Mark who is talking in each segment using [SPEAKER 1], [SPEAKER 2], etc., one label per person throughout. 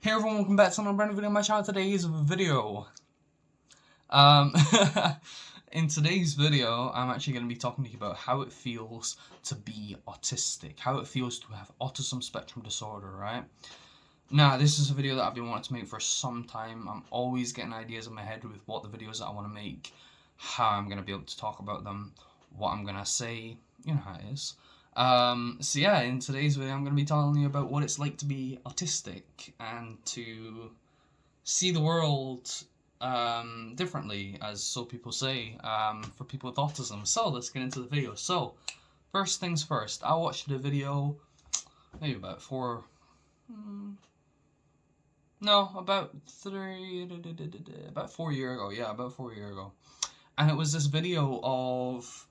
[SPEAKER 1] Hey everyone, welcome back to another brand new video on my channel. Today's video. Um, in today's video, I'm actually going to be talking to you about how it feels to be autistic, how it feels to have autism spectrum disorder, right? Now, this is a video that I've been wanting to make for some time. I'm always getting ideas in my head with what the videos that I want to make, how I'm going to be able to talk about them, what I'm going to say, you know how it is. So yeah, in today's video I'm going to be telling you about what it's like to be autistic and to see the world differently, as so people say, for people with autism. So let's get into the video. So, first things first, I watched the video maybe about about 4 years ago. Yeah, about 4 years ago. And it was this video of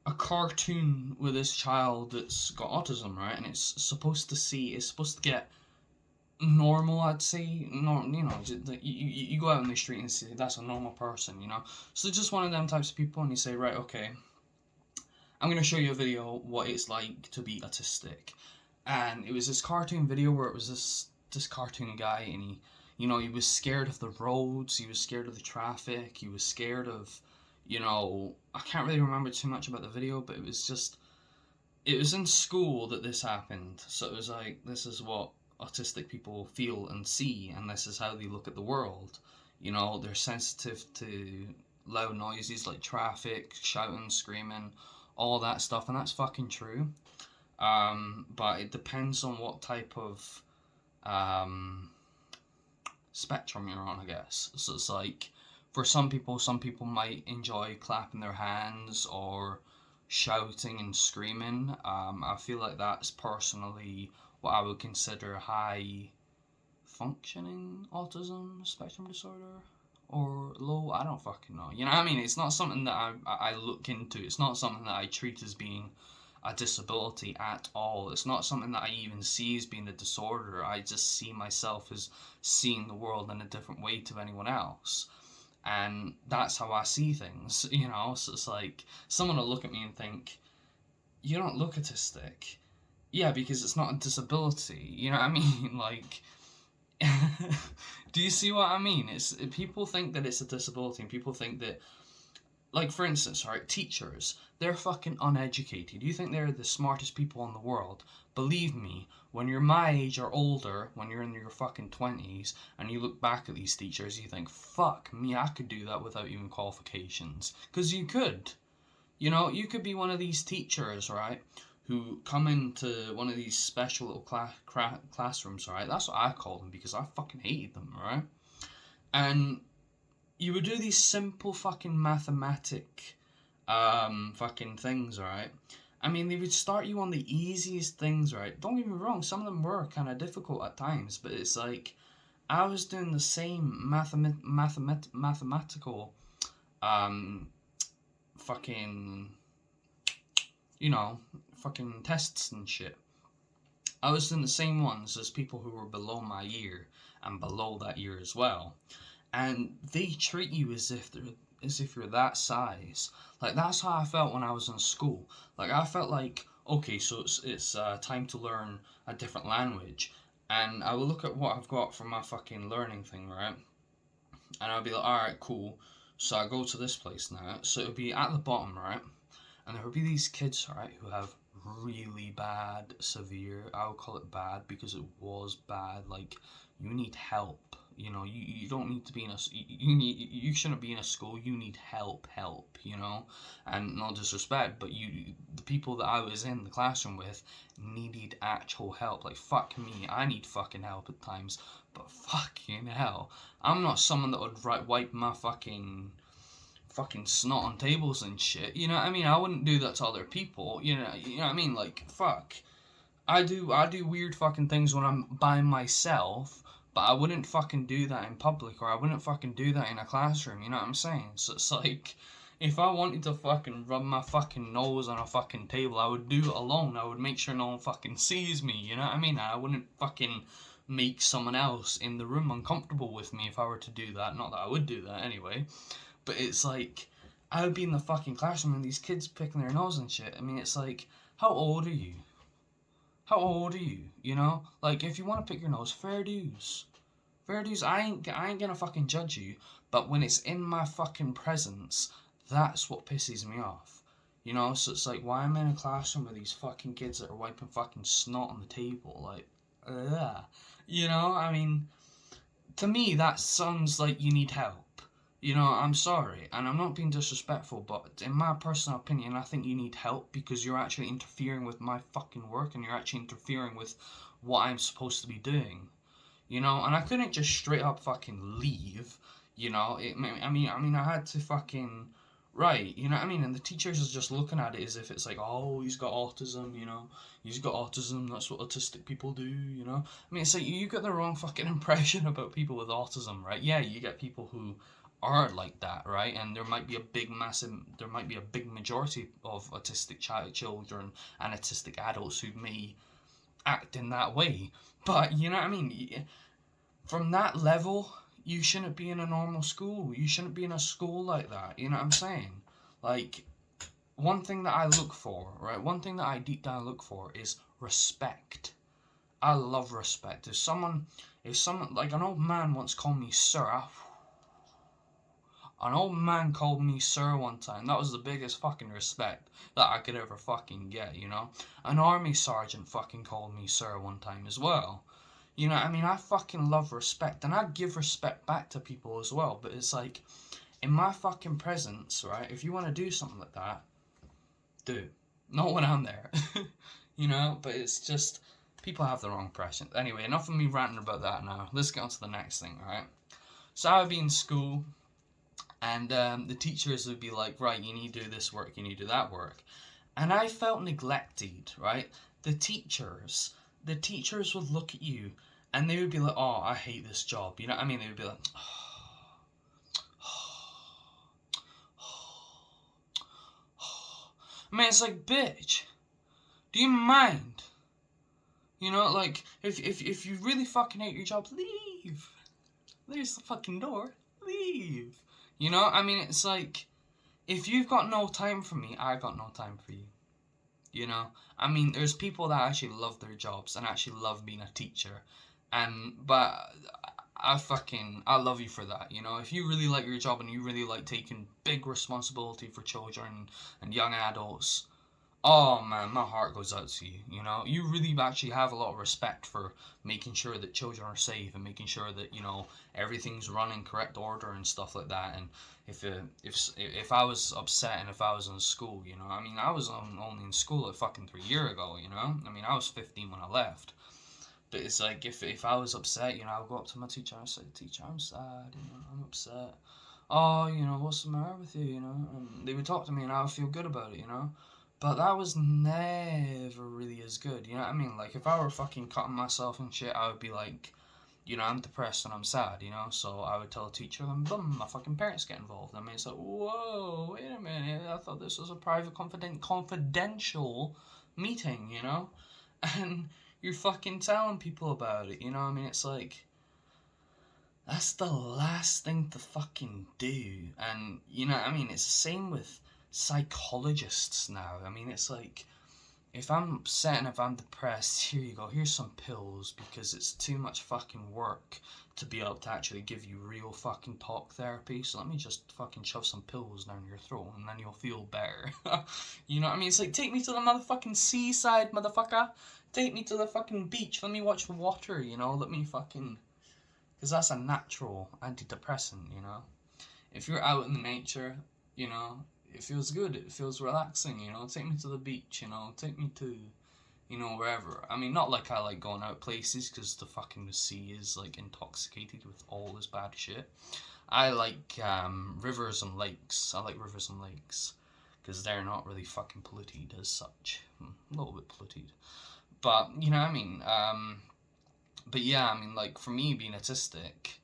[SPEAKER 1] a cartoon with this child that's got autism, right? And it's supposed to get normal, I'd say. You go out in the street and see that's a normal person, you know? So just one of them types of people, and you say, right, okay, I'm going to show you a video what it's like to be autistic. And it was this cartoon video where it was this cartoon guy, and he was scared of the roads, he was scared of the traffic, he was scared of, I can't really remember too much about the video, but it was in school that this happened. So it was like, this is what autistic people feel and see, and this is how they look at the world. They're sensitive to loud noises like traffic, shouting, screaming, all that stuff, and that's fucking true. But it depends on what type of spectrum you're on, I guess. So it's like, for some people might enjoy clapping their hands or shouting and screaming. I feel like that's personally what I would consider high functioning autism spectrum disorder, or low. I don't fucking know. You know what I mean? It's not something that I look into. It's not something that I treat as being a disability at all. It's not something that I even see as being a disorder. I just see myself as seeing the world in a different way to anyone else. And that's how I see things, So it's like, someone will look at me and think, you don't look autistic. Yeah, because it's not a disability, you know what I mean? Like, do you see what I mean? People think that it's a disability, and people think that, like, for instance, right, teachers, they're fucking uneducated. You think they're the smartest people in the world. Believe me, when you're my age or older, when you're in your fucking 20s, and you look back at these teachers, you think, fuck me, I could do that without even qualifications. Because you could. You could be one of these teachers, right, who come into one of these special little classrooms, right? That's what I call them, because I fucking hated them, right? And you would do these simple fucking mathematic fucking things, right? I mean, they would start you on the easiest things, right? Don't get me wrong, some of them were kind of difficult at times, but it's like, I was doing the same mathematical fucking, fucking tests and shit. I was doing the same ones as people who were below my year and below that year as well. And they treat you as if you're that size. Like, that's how I felt when I was in school. Like, I felt like, okay, so it's time to learn a different language, and I will look at what I've got for my fucking learning thing, right? And I'll be like, all right, cool. So I go to this place now. So it'll be at the bottom, right? And there will be these kids, right, who have really bad, severe. I would call it bad because it was bad. Like, you need help. You don't need to be in you shouldn't be in a school. You need help, and no disrespect, but the people that I was in the classroom with needed actual help. Like, fuck me, I need fucking help at times, but fucking hell, I'm not someone that would wipe my fucking snot on tables and shit. You know what I mean? I wouldn't do that to other people. You know what I mean? Like, fuck. I do weird fucking things when I'm by myself, but I wouldn't fucking do that in public, or I wouldn't fucking do that in a classroom, you know what I'm saying? So it's like, if I wanted to fucking rub my fucking nose on a fucking table, I would do it alone. I would make sure no one fucking sees me, you know what I mean? I wouldn't fucking make someone else in the room uncomfortable with me if I were to do that. Not that I would do that anyway. But it's like, I would be in the fucking classroom and these kids picking their nose and shit. I mean, it's like, how old are you? How old are you? You know, like if you want to pick your nose, fair dues. Fair dues. I ain't gonna fucking judge you. But when it's in my fucking presence, that's what pisses me off. You know, so it's like, why am I in a classroom with these fucking kids that are wiping fucking snot on the table? Like, ugh. You know, I mean, to me, that sounds like you need help. You know, I'm sorry, and I'm not being disrespectful, but in my personal opinion, I think you need help because you're actually interfering with my fucking work and you're actually interfering with what I'm supposed to be doing. You know, and I couldn't just straight up fucking leave. You know, I mean, I had to fucking right. You know what I mean? And the teachers is just looking at it as if it's like, oh, he's got autism. You know, he's got autism. That's what autistic people do. You know, I mean, it's like you get the wrong fucking impression about people with autism, right? Yeah, you get people who are like that, right? And there might be a big majority of autistic children and autistic adults who may act in that way. But you know what I mean? From that level, you shouldn't be in a normal school. You shouldn't be in a school like that. You know what I'm saying? Like, one thing that I look for, right? One thing that I deep down look for is respect. I love respect. If someone, like an old man once called me sir, an old man called me sir one time. That was the biggest fucking respect that I could ever fucking get, you know? An army sergeant fucking called me sir one time as well. You know, I mean, I fucking love respect, and I give respect back to people as well, but it's like, in my fucking presence, right, if you want to do something like that, do. Not when I'm there. You know, but it's just, people have the wrong impression. Anyway, enough of me ranting about that now. Let's get on to the next thing, right? So I would be in school, and the teachers would be like, right, you need to do this work, you need to do that work. And I felt neglected, right? The teachers would look at you and they would be like, oh, I hate this job. You know what I mean? They would be like, I mean, it's like, bitch, do you mind? You know, like, if you really fucking hate your job, leave. There's the fucking door. Leave. You know, I mean, it's like, if you've got no time for me, I got no time for you. You know, I mean, there's people that actually love their jobs and actually love being a teacher, but I love you for that. You know, if you really like your job and you really like taking big responsibility for children and young adults, oh man, my heart goes out to you. You know, you really actually have a lot of respect for making sure that children are safe and making sure that everything's run in correct order and stuff like that. And if I was upset and if I was in school, I mean, I was only in school like fucking 3 years ago. I mean, I was 15 when I left. But it's like if I was upset, I would go up to my teacher and say, "Teacher, I'm sad. I'm upset. Oh, what's the matter with you? And they would talk to me, and I would feel good about it. But that was never really as good. You know what I mean? Like, if I were fucking cutting myself and shit, I would be like, I'm depressed and I'm sad, So I would tell a teacher, and boom, my fucking parents get involved. I mean, it's like, whoa, wait a minute. I thought this was a private, confidential meeting, And you're fucking telling people about it, I mean, it's like, that's the last thing to fucking do. And, I mean, it's the same with psychologists now. I mean, it's like, if I'm upset and if I'm depressed, here you go, here's some pills, because it's too much fucking work to be able to actually give you real fucking talk therapy. So let me just fucking shove some pills down your throat and then you'll feel better. You know what I mean? It's like, take me to the motherfucking seaside, motherfucker. Take me to the fucking beach. Let me watch the water, Let me fucking... Because that's a natural antidepressant, If you're out in the nature, it feels good. It feels relaxing, Take me to the beach, Take me to, wherever. I mean, not like I like going out places because the sea is, like, intoxicated with all this bad shit. I like rivers and lakes. I like rivers and lakes because they're not really fucking polluted as such. A little bit polluted. But, you know what I mean? But yeah, I mean, like, for me being autistic,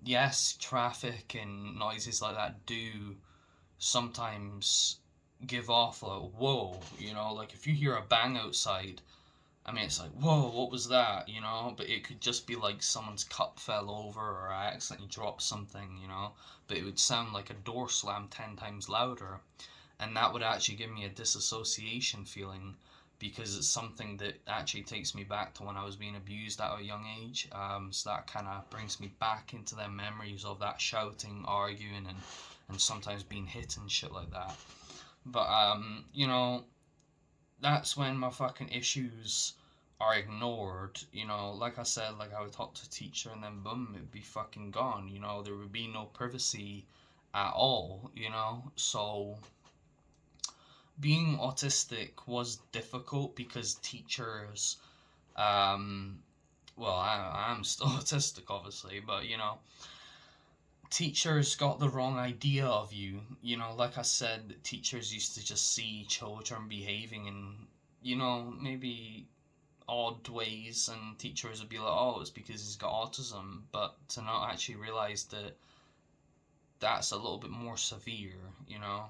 [SPEAKER 1] yes, traffic and noises like that do sometimes give off like, whoa, like if you hear a bang outside, I mean, it's like, whoa, what was that, but it could just be like someone's cup fell over or I accidentally dropped something, but it would sound like a door slam 10 times louder, and that would actually give me a disassociation feeling because it's something that actually takes me back to when I was being abused at a young age. So that kind of brings me back into the memories of that shouting, arguing, and sometimes being hit and shit like that. But, you know, that's when my fucking issues are ignored. You know, like I said, like I would talk to a teacher and then boom, it'd be fucking gone. You know, there would be no privacy at all, you know. So being autistic was difficult because teachers, um, well, I'm still autistic, obviously, but you know, teachers got the wrong idea of you. You know, like I said, teachers used to just see children behaving in, you know, maybe odd ways, and teachers would be like, oh, it's because he's got autism, but to not actually realize that that's a little bit more severe, you know.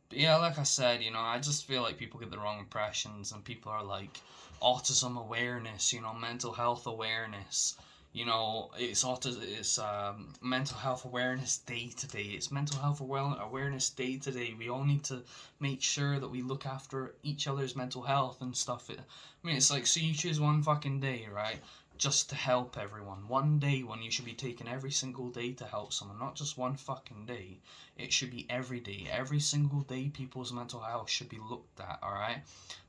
[SPEAKER 1] But yeah, like I said, you know, I just feel like people get the wrong impressions, and people are like, autism awareness, you know, mental health awareness. You know, it's mental health awareness day to day. It's mental health awareness day to day. We all need to make sure that we look after each other's mental health and stuff. I mean, it's like, so you choose one fucking day, right? Just to help everyone. One day when you should be taking every single day to help someone, not just one fucking day. It should be every day. Every single day, people's mental health should be looked at, alright?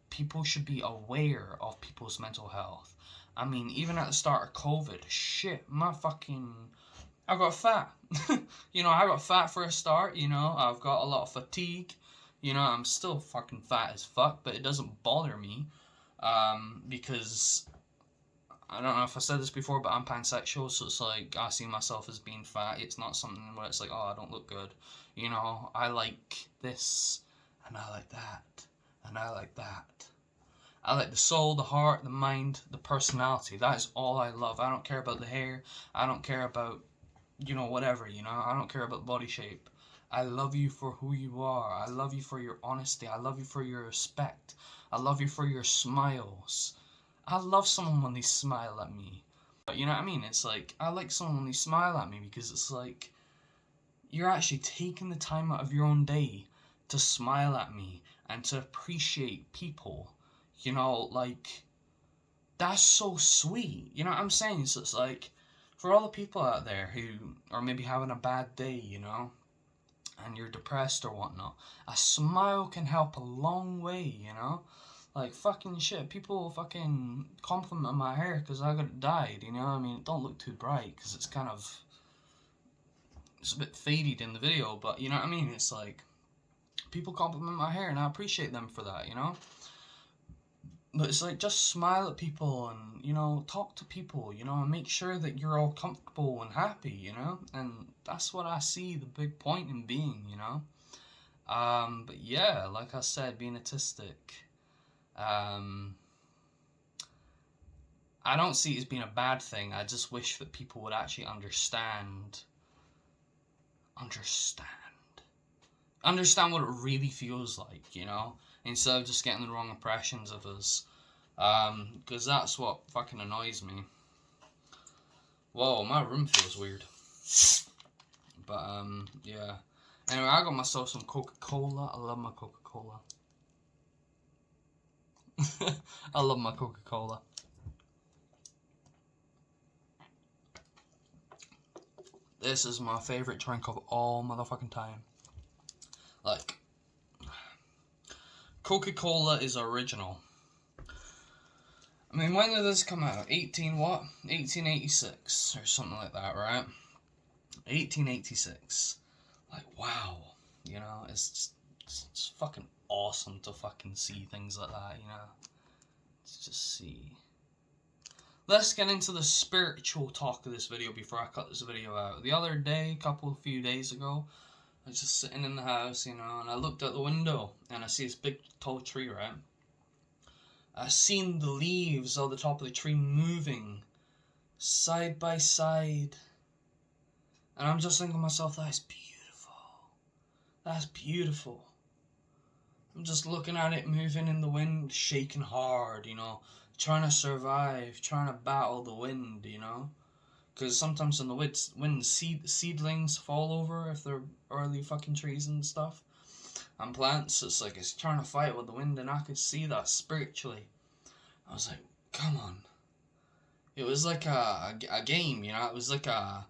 [SPEAKER 1] People should be aware of people's mental health. I mean, even at the start of COVID, shit, I got fat. You know, I got fat for a start, you know, I've got a lot of fatigue. You know, I'm still fucking fat as fuck, but it doesn't bother me, because I don't know if I said this before, but I'm pansexual, so it's like I see myself as being fat. It's not something where it's like, oh, I don't look good. You know, I like this, and I like that, and I like that. I like the soul, the heart, the mind, the personality. That is all I love. I don't care about the hair. I don't care about, you know, whatever, you know. I don't care about body shape. I love you for who you are. I love you for your honesty. I love you for your respect. I love you for your smiles. I love someone when they smile at me. But you know what I mean? It's like, I like someone when they smile at me, because it's like, you're actually taking the time out of your own day to smile at me and to appreciate people. You know, like, that's so sweet. You know what I'm saying? So it's like, for all the people out there who are maybe having a bad day, you know, and you're depressed or whatnot, a smile can help a long way, you know? Like, fucking shit, people fucking compliment my hair because I got it dyed, you know? I mean, it don't look too bright because it's kind of, it's a bit faded in the video, but you know what I mean? It's like, people compliment my hair and I appreciate them for that, you know? But it's like, just smile at people and, you know, talk to people, you know, and make sure that you're all comfortable and happy, you know? And that's what I see the big point in being, you know? But yeah, like I said, being autistic, I don't see it as being a bad thing. I just wish that people would actually understand what it really feels like, you know, instead of just getting the wrong impressions of us, because that's what fucking annoys me. Whoa, my room feels weird. But, yeah. Anyway, I got myself some Coca-Cola. I love my Coca-Cola. I love my Coca-Cola. This is my favorite drink of all motherfucking time. Like, Coca-Cola is original. I mean, when did this come out? 1886 or something like that, right? 1886. Like, wow. You know, it's fucking awesome to fucking see things like that, you know? Let's just see. Let's get into the spiritual talk of this video before I cut this video out. The other day, few days ago, I was just sitting in the house, you know, and I looked out the window and I see this big tall tree, right? I seen the leaves on the top of the tree moving side by side. And I'm just thinking to myself, that's beautiful. That's beautiful. I'm just looking at it moving in the wind, shaking hard, you know, trying to survive, trying to battle the wind, you know. Because sometimes in the wind, seedlings fall over if they're early fucking trees and stuff. And plants, it's like it's trying to fight with the wind, and I could see that spiritually. I was like, come on. It was like a game, you know. It was like a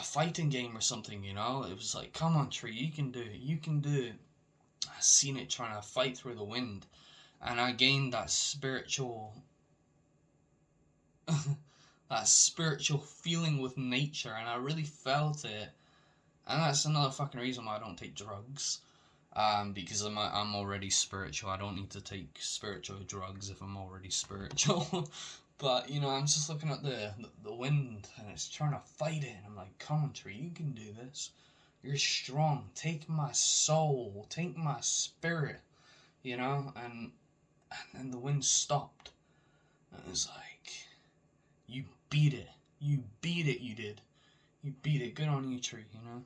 [SPEAKER 1] fighting game or something, you know. It was like, come on, tree, you can do it. You can do it. I seen it trying to fight through the wind, and I gained that spiritual that spiritual feeling with nature, and I really felt it. And that's another fucking reason why I don't take drugs. Because I'm already spiritual. I don't need to take spiritual drugs if I'm already spiritual. But, you know, I'm just looking at the wind, and it's trying to fight it, and I'm like, come on, tree, you can do this. You're strong. Take my soul. Take my spirit. You know? And then the wind stopped. And it's like, you beat it. You beat it, you did. You beat it. Good on you, tree, you know?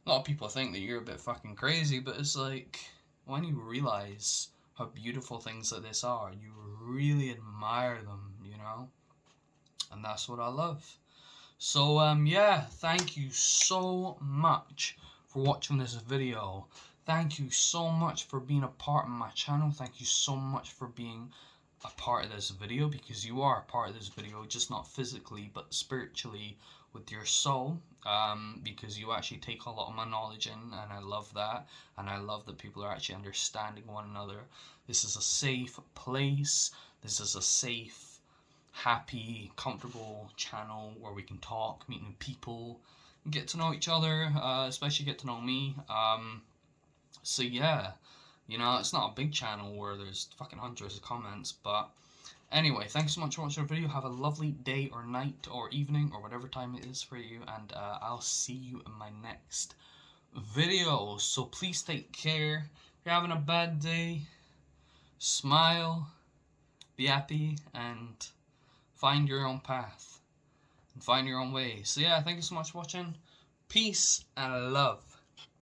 [SPEAKER 1] A lot of people think that you're a bit fucking crazy, but it's like, when you realize how beautiful things like this are, you really admire them, you know? And that's what I love. So, yeah, thank you so much for watching this video. Thank you so much for being a part of my channel. Thank you so much for being a part of this video, because you are a part of this video, just not physically, but spiritually with your soul. Because you actually take a lot of my knowledge in, and I love that, and I love that people are actually understanding one another. This is a safe place. This is a safe, happy, comfortable channel where we can talk, meet new people, get to know each other, especially get to know me. So yeah, you know, it's not a big channel where there's fucking hundreds of comments, but anyway, thanks so much for watching the video. Have a lovely day or night or evening or whatever time it is for you, and I'll see you in my next video. So please take care. If you're having a bad day, smile, be happy, and find your own path and find your own way. So yeah, thank you so much for watching. Peace and love.